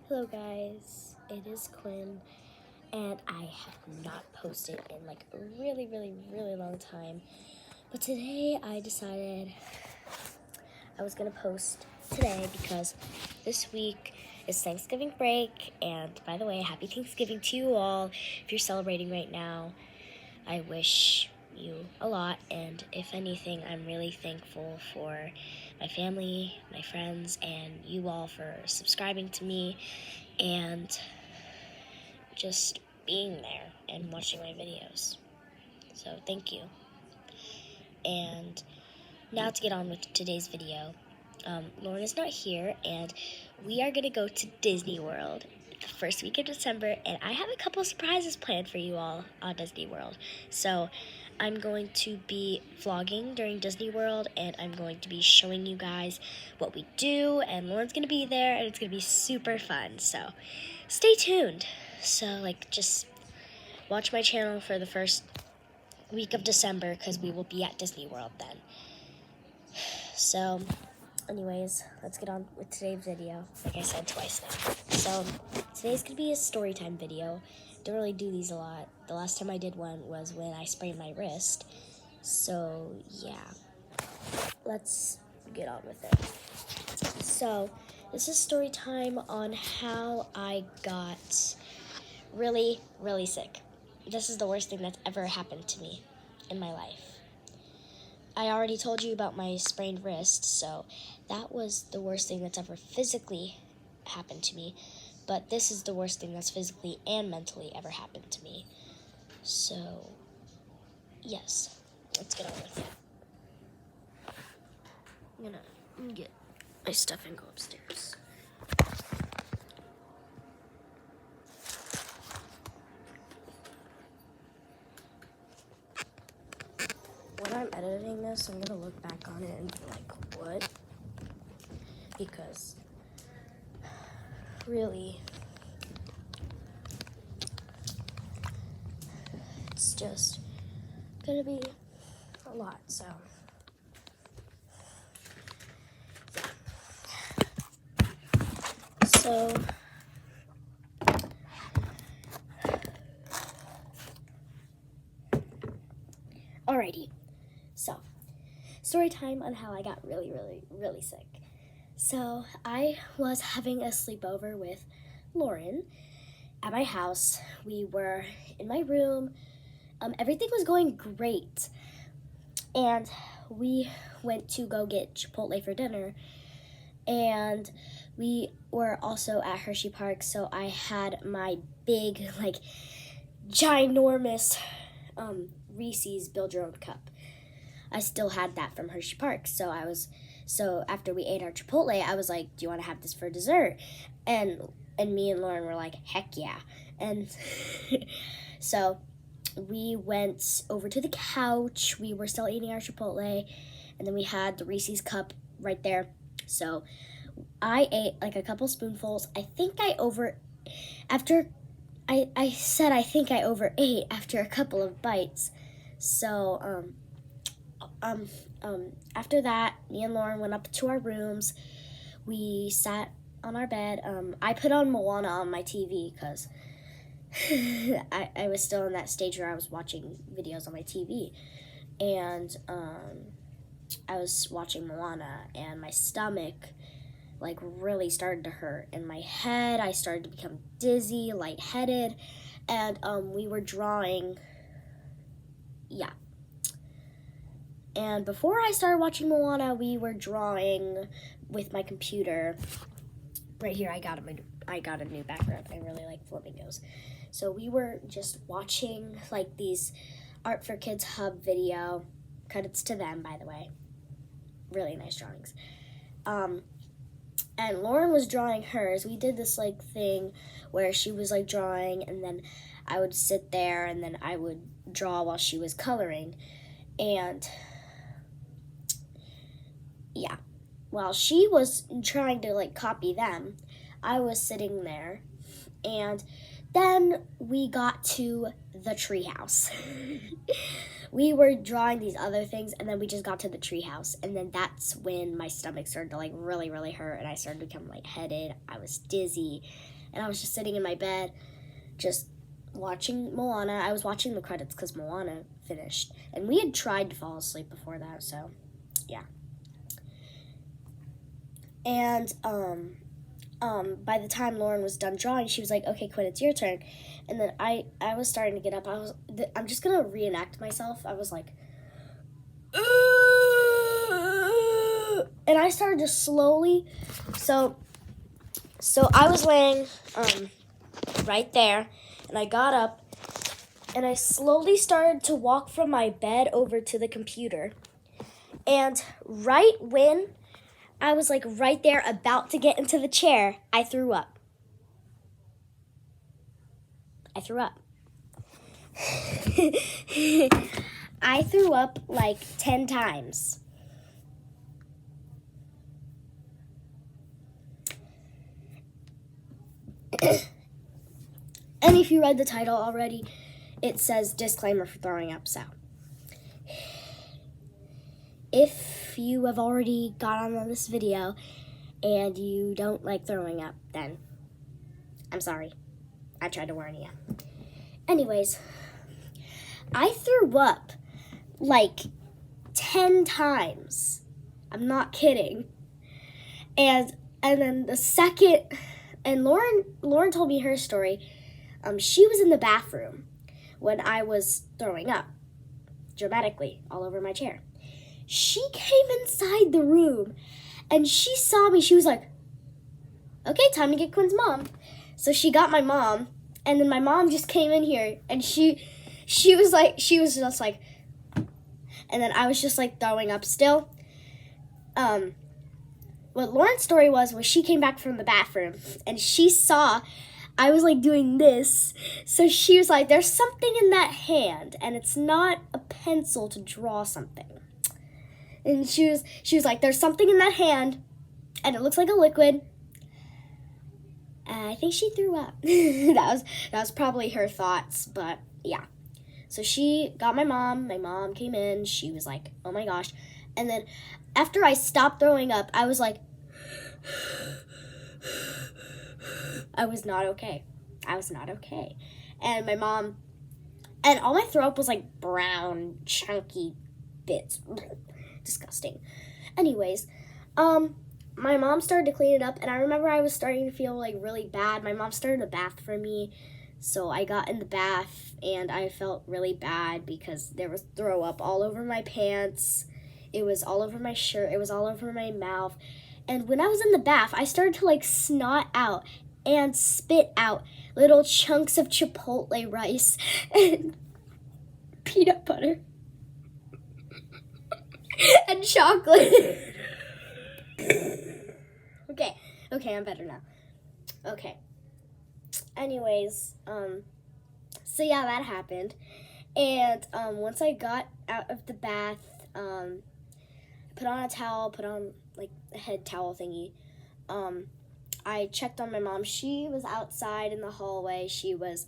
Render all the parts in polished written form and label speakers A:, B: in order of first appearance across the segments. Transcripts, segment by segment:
A: Hello guys, it is Quinn, and I have not posted in like a really long time. But today I decided I was gonna post today because this week is Thanksgiving break, and by the way, happy Thanksgiving to you all. If you're celebrating right now, I wish you a lot, and if anything, I'm really thankful for my family, my friends, and you all for subscribing to me and just being there and watching my videos. So thank you. And now to get on with today's video. Lauren is not here, and we are gonna go to Disney World the first week of December, and I have a couple of surprises planned for you all on Disney World. So I'm going to be vlogging during Disney World, and I'm going to be showing you guys what we do, and Lauren's gonna be there, and it's gonna be super fun. So stay tuned. So just watch my channel for the first week of December because we will be at Disney World then. So anyways, let's get on with today's video, like I said twice now. So today's gonna be a story time video. Don't really do these a lot. The last time I did one was when I sprained my wrist. So yeah, let's get on with it. So this is story time on how I got really sick. This is the worst thing that's ever happened to me in my life. I already told you about my sprained wrist, so that was the worst thing that's ever physically happened to me. But this is the worst thing that's physically and mentally ever happened to me. So, yes, let's get on with it. I'm gonna get my stuff and go upstairs. When I'm editing this, I'm gonna look back on it and be like, what? Because really, it's just gonna be a lot, so yeah. So alrighty, so story time on how I got really sick. So I was having a sleepover with Lauren at my house. We were in my room. Everything was going great. And we went to go get Chipotle for dinner. And we were also at Hershey Park, so I had my big, ginormous Reese's Build Your Own Cup. I still had that from Hershey Park, so after we ate our Chipotle, I was like, do you want to have this for dessert? And me and Lauren were like, heck yeah. And so we went over to the couch. We were still eating our Chipotle, and then we had the Reese's cup right there. So I ate like a couple spoonfuls. I think I overate after a couple of bites. So after that, me and Lauren went up to our rooms. We sat on our bed. I put on Moana on my TV because I was still in that stage where I was watching videos on my TV. And I was watching Moana, and my stomach really started to hurt. In my head, I started to become dizzy, lightheaded, and we were drawing. Yeah. And before I started watching Moana, we were drawing with my computer. Right here, I got a new background. I really like flamingos. So we were just watching these Art for Kids Hub video. Credits to them, by the way. Really nice drawings. And Lauren was drawing hers. We did this thing where she was drawing, and then I would sit there, and then I would draw while she was coloring. And yeah, while she was trying to copy them, I was sitting there, and then we got to the treehouse. We were drawing these other things, and then we just got to the treehouse, and then that's when my stomach started to really hurt, and I started to become lightheaded. I was dizzy, and I was just sitting in my bed, just watching Moana. I was watching the credits because Moana finished, and we had tried to fall asleep before that, so yeah. And by the time Lauren was done drawing, she was like, "Okay, Quinn, it's your turn." And then I was starting to get up. I'm just gonna reenact myself. I was like, and I started to slowly. So I was laying right there, and I got up, and I slowly started to walk from my bed over to the computer. And right when I was like right there about to get into the chair, I threw up. I threw up like 10 times. And if you read the title already, it says disclaimer for throwing up. So if you have already got on this video and you don't like throwing up, then I'm sorry. I tried to warn you. Anyways, I threw up like 10 times. I'm not kidding. And then the second, and Lauren told me her story. She was in the bathroom when I was throwing up dramatically all over my chair. She came inside the room and she saw me. She was like, "Okay, time to get Quinn's mom." So she got my mom, and then my mom just came in here, and she was just like, and then I was just like throwing up still. What Lauren's story was she came back from the bathroom and she saw I was like doing this. So she was like, "There's something in that hand, and it's not a pencil to draw something." And she was like, "There's something in that hand, and it looks like a liquid." And I think she threw up. that was probably her thoughts, but yeah. So she got my mom. My mom came in. She was like, "Oh my gosh." And then after I stopped throwing up, I was like, I was not okay. And my mom, and all my throw up was like brown, chunky bits. Disgusting. Anyways, my mom started to clean it up, and I remember I was starting to feel like really bad. My mom started a bath for me, so I got in the bath, and I felt really bad because there was throw up all over my pants. It was all over my shirt. It was all over my mouth. And when I was in the bath, I started to like snot out and spit out little chunks of chipotle rice and peanut butter and chocolate. Okay, I'm better now. Okay. Anyways, so yeah, that happened. And once I got out of the bath, put on a towel, put on like a head towel thingy. I checked on my mom. She was outside in the hallway. She was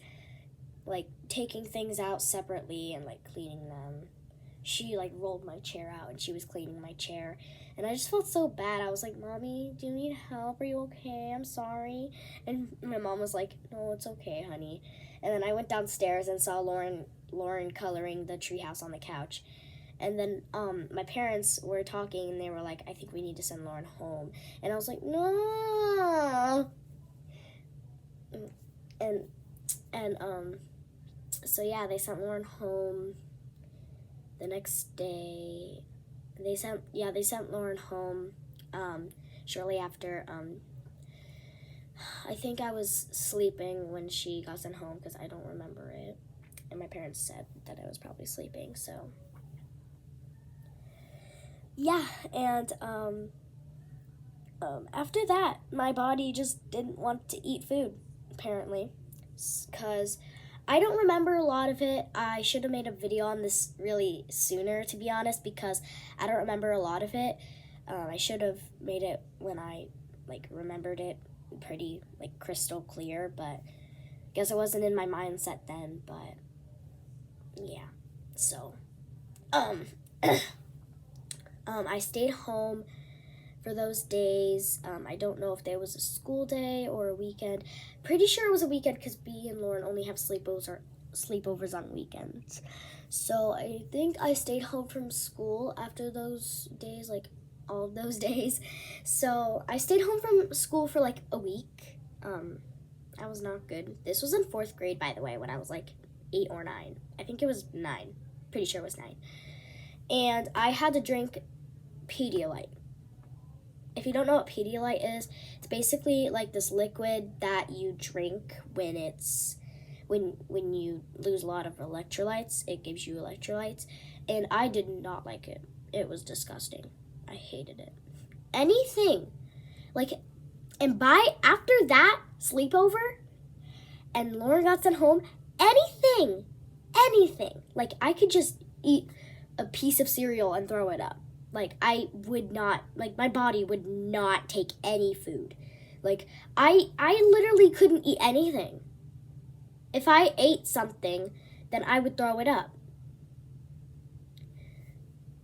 A: like taking things out separately and like cleaning them. She like rolled my chair out and she was cleaning my chair. And I just felt so bad. I was like, "Mommy, do you need help? Are you okay? I'm sorry." And my mom was like, "No, it's okay, honey." And then I went downstairs and saw Lauren coloring the treehouse on the couch. And then my parents were talking, and they were like, "I think we need to send Lauren home." And I was like, "No." And so yeah, they sent Lauren home. The next day, they sent Lauren home shortly after. I think I was sleeping when she got sent home because I don't remember it. And my parents said that I was probably sleeping, so. Yeah, and after that, my body just didn't want to eat food, apparently, because I don't remember a lot of it. I should have made a video on this really sooner, to be honest, because I don't remember a lot of it. I should have made it when I like remembered it pretty like crystal clear, but I guess it wasn't in my mindset then. But yeah, so I stayed home for those days. I don't know if there was a school day or a weekend. Pretty sure it was a weekend because B and Lauren only have sleepovers on weekends. So I think I stayed home from school after those days, like all of those days. So I stayed home from school for like a week. I was not good. This was in 4th grade, by the way, when I was like 8 or 9. I think it was 9. Pretty sure it was 9. And I had to drink Pedialyte. If you don't know what Pedialyte is, it's basically like this liquid that you drink when you lose a lot of electrolytes. It gives you electrolytes, and I did not like it. It was disgusting. I hated it. Anything like, and after that sleepover, and Lauren got sent home, anything, like I could just eat a piece of cereal and throw it up. Like I would not, like my body would not take any food. Like I literally couldn't eat anything. If I ate something, then I would throw it up.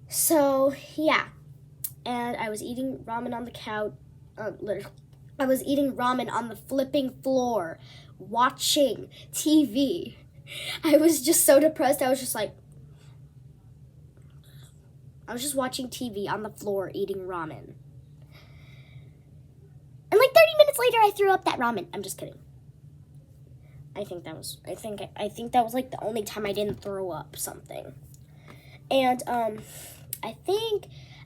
A: So yeah, and I was eating ramen on the couch. Literally, I was eating ramen on the flipping floor, watching TV. I was just so depressed. I was just watching TV on the floor eating ramen. And like 30 minutes later, I threw up that ramen. I'm just kidding. I think that was like the only time I didn't throw up something. And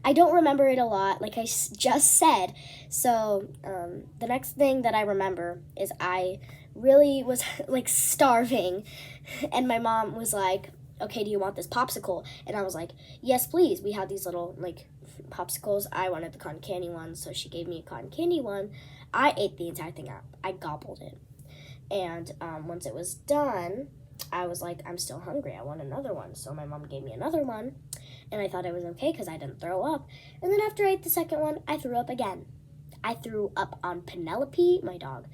A: I don't remember it a lot, like I just said. So the next thing that I remember is I really was like starving, and my mom was like, okay, do you want this popsicle? And I was like, yes, please. We had these little like popsicles. I wanted the cotton candy one, so she gave me a cotton candy one. I ate the entire thing up. I gobbled it. And once it was done, I was like, I'm still hungry. I want another one. So my mom gave me another one, and I thought it was okay because I didn't throw up. And then after I ate the second one, I threw up again. I threw up on Penelope, my dog.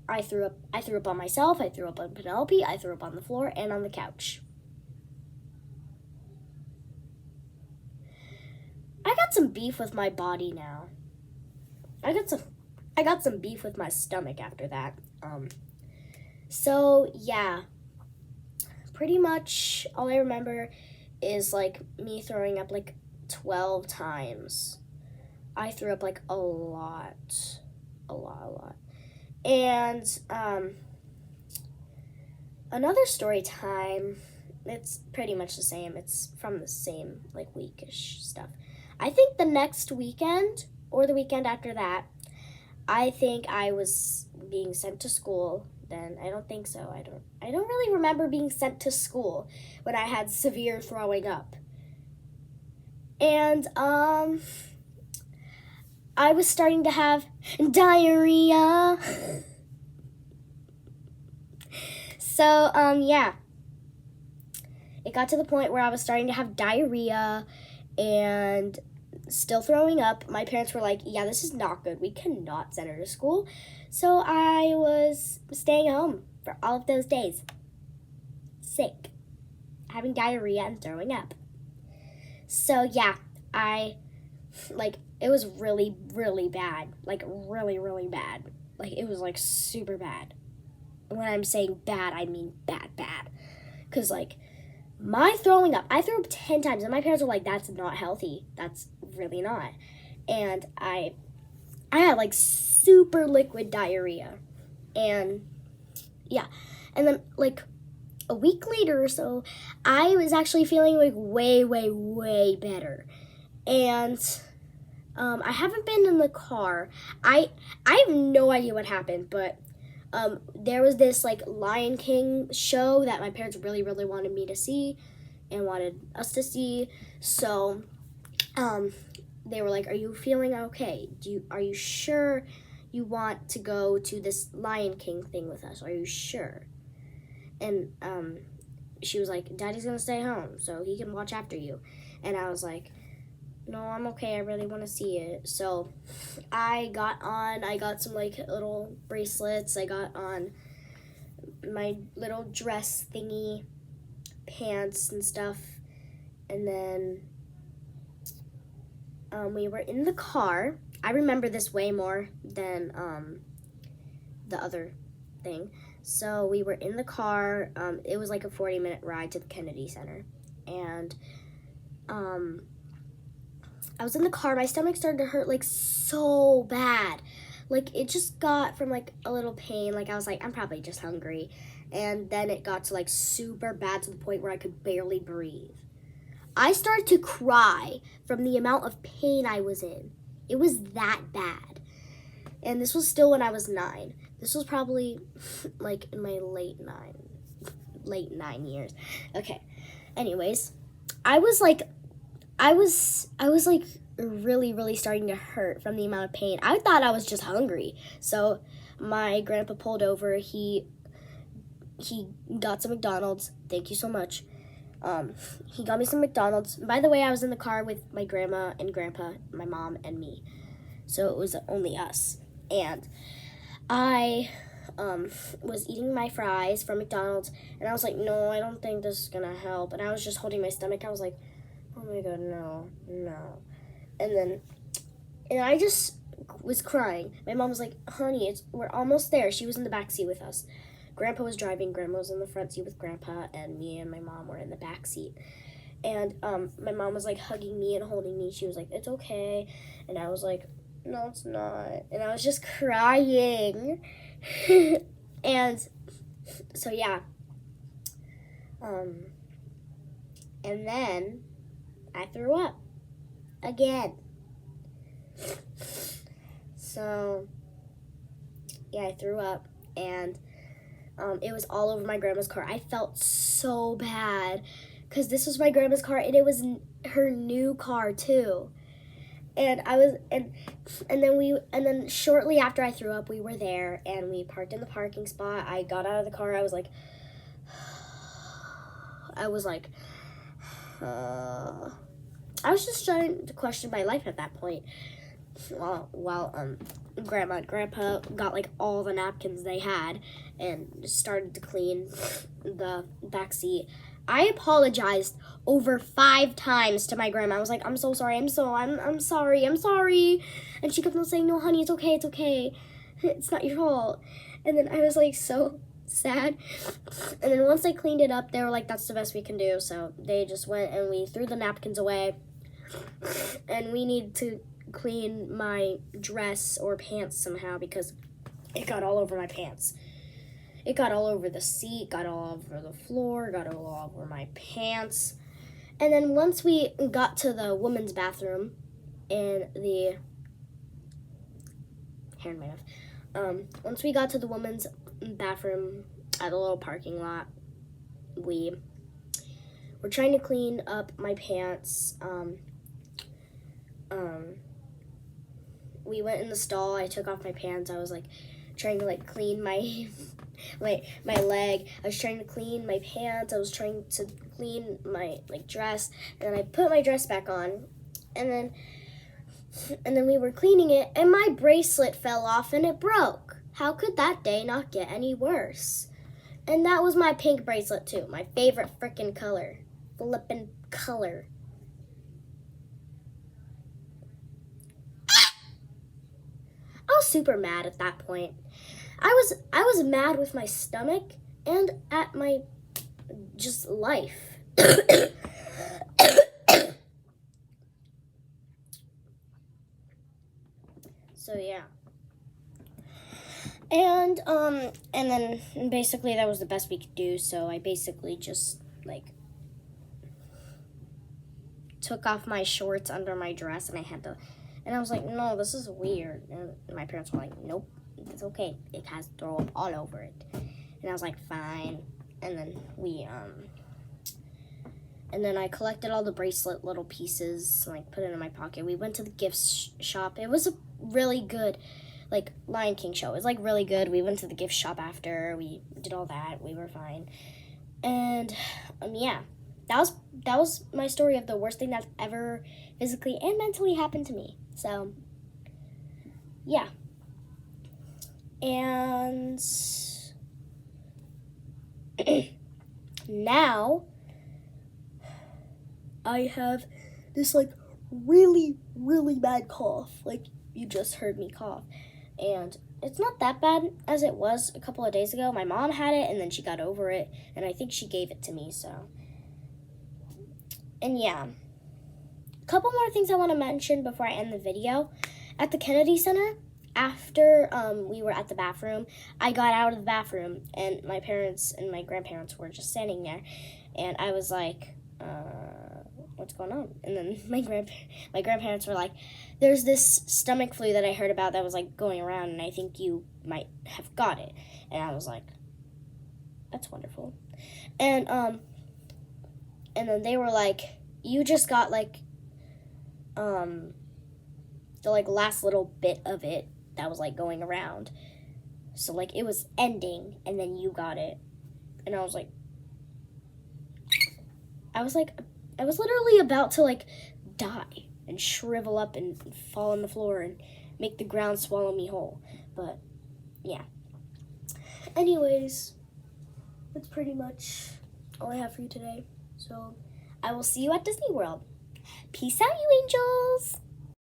A: I threw up on myself. I threw up on Penelope. I threw up on the floor and on the couch. I got some beef with my body now. I got some beef with my stomach after that. So yeah, pretty much all I remember is like me throwing up like 12 times. I threw up like a lot. And another story time, it's pretty much the same. It's from the same like weekish stuff. I think the next weekend or the weekend after that, I think I was being sent to school. Then I don't think so. I don't really remember being sent to school when I had severe throwing up. And I was starting to have diarrhea. So yeah. It got to the point where I was starting to have diarrhea and still throwing up. My parents were like, yeah, this is not good. We cannot send her to school. So I was staying home for all of those days. Sick. Having diarrhea and throwing up. So yeah, it was really, really bad. Like really, really bad. Like it was like super bad. When I'm saying bad, I mean bad. Because like my throwing up, I threw up 10 times, and my parents were like, that's not healthy. That's really not. And I had like super liquid diarrhea. And yeah. And then like a week later or so, I was actually feeling like way, way, way better. And I haven't been in the car. I have no idea what happened, but there was this like Lion King show that my parents really, really wanted me to see and wanted us to see. So they were like, are you feeling okay? Are you sure you want to go to this Lion King thing with us? Are you sure? And she was like, Daddy's gonna stay home so he can watch after you. And I was like, no, I'm okay. I really want to see it. So I got some like little bracelets. I got on my little dress thingy, pants and stuff. And then we were in the car. I remember this way more than the other thing. So we were in the car. It was like a 40-minute ride to the Kennedy Center. And I was in the car. My stomach started to hurt like so bad. Like it just got from like a little pain. Like I was like, I'm probably just hungry. And then it got to like super bad to the point where I could barely breathe. I started to cry from the amount of pain I was in. It was that bad. And this was still when I was 9. This was probably like in my late 9 years. Okay. Anyways, I was like really, really starting to hurt from the amount of pain. I thought I was just hungry. So my grandpa pulled over. He got some McDonald's. Thank you so much. He got me some McDonald's. By the way, I was in the car with my grandma and grandpa, my mom and me. So it was only us. And I was eating my fries from McDonald's, and I was like, no, I don't think this is gonna help. And I was just holding my stomach. I was like, oh my god, no. And I just was crying. My mom was like, honey, we're almost there. She was in the back seat with us. Grandpa was driving, Grandma was in the front seat with Grandpa, and me and my mom were in the back seat. And my mom was like hugging me and holding me. She was like, it's okay. And I was like, no, it's not. And I was just crying. And so, yeah. And then I threw up again. So, yeah, I threw up, and it was all over my grandma's car. I felt so bad because this was my grandma's car, and it was her new car too. And then shortly after I threw up, we were there, and we parked in the parking spot. I got out of the car. I was like, I was just trying to question my life at that point. While Grandma and Grandpa got like all the napkins they had and started to clean the back seat. I apologized over 5 times to my grandma. I was like, I'm so sorry. I'm sorry. And she kept on saying, no, honey, it's okay. It's not your fault. And then I was like so sad. And then once they cleaned it up, they were like, that's the best we can do. So they just went and we threw the napkins away. And we need to clean my dress or pants somehow because it got all over my pants. It got all over the seat, got all over the floor, got all over my pants. And then once we got to the women's bathroom in the once we got to the women's bathroom at the little parking lot, we were trying to clean up my pants. We went in the stall. I took off my pants. I was like trying to like clean my my leg. I was trying to clean my pants. I was trying to clean my like dress, and then I put my dress back on, and then we were cleaning it, and my bracelet fell off and it broke. How could that day not get any worse? And that was my pink bracelet too, my favorite frickin' color. Flippin' color. I was super mad at that point. I was mad with my stomach and at my just life. So yeah. And then basically that was the best we could do, so I basically just like took off my shorts under my dress, and I was like, no, this is weird. And my parents were like, nope, it's okay. It has throw up all over it. And I was like, fine. And then and then I collected all the bracelet little pieces, like put it in my pocket. We went to the gift shop. It was a really good, like, Lion King show. It was like really good. We went to the gift shop after. We did all that. We were fine. And yeah, that was my story of the worst thing that's ever physically and mentally happened to me. So yeah. And now I have this like really, really bad cough. Like, you just heard me cough. And it's not that bad as it was a couple of days ago. My mom had it, and then she got over it, and I think she gave it to me, so. And yeah. A couple more things I want to mention before I end the video. At the Kennedy Center, after we were at the bathroom, I got out of the bathroom, and my parents and my grandparents were just standing there, and I was like, what's going on? And then my grandparents were like, there's this stomach flu that I heard about that was like going around, and I think you might have got it. And I was like, that's wonderful. And then they were like, you just got like the like last little bit of it that was like going around. So like it was ending, and then you got it. And I was literally about to like die and shrivel up and fall on the floor and make the ground swallow me whole. But yeah. Anyways, that's pretty much all I have for you today. So I will see you at Disney World. Peace out, you angels.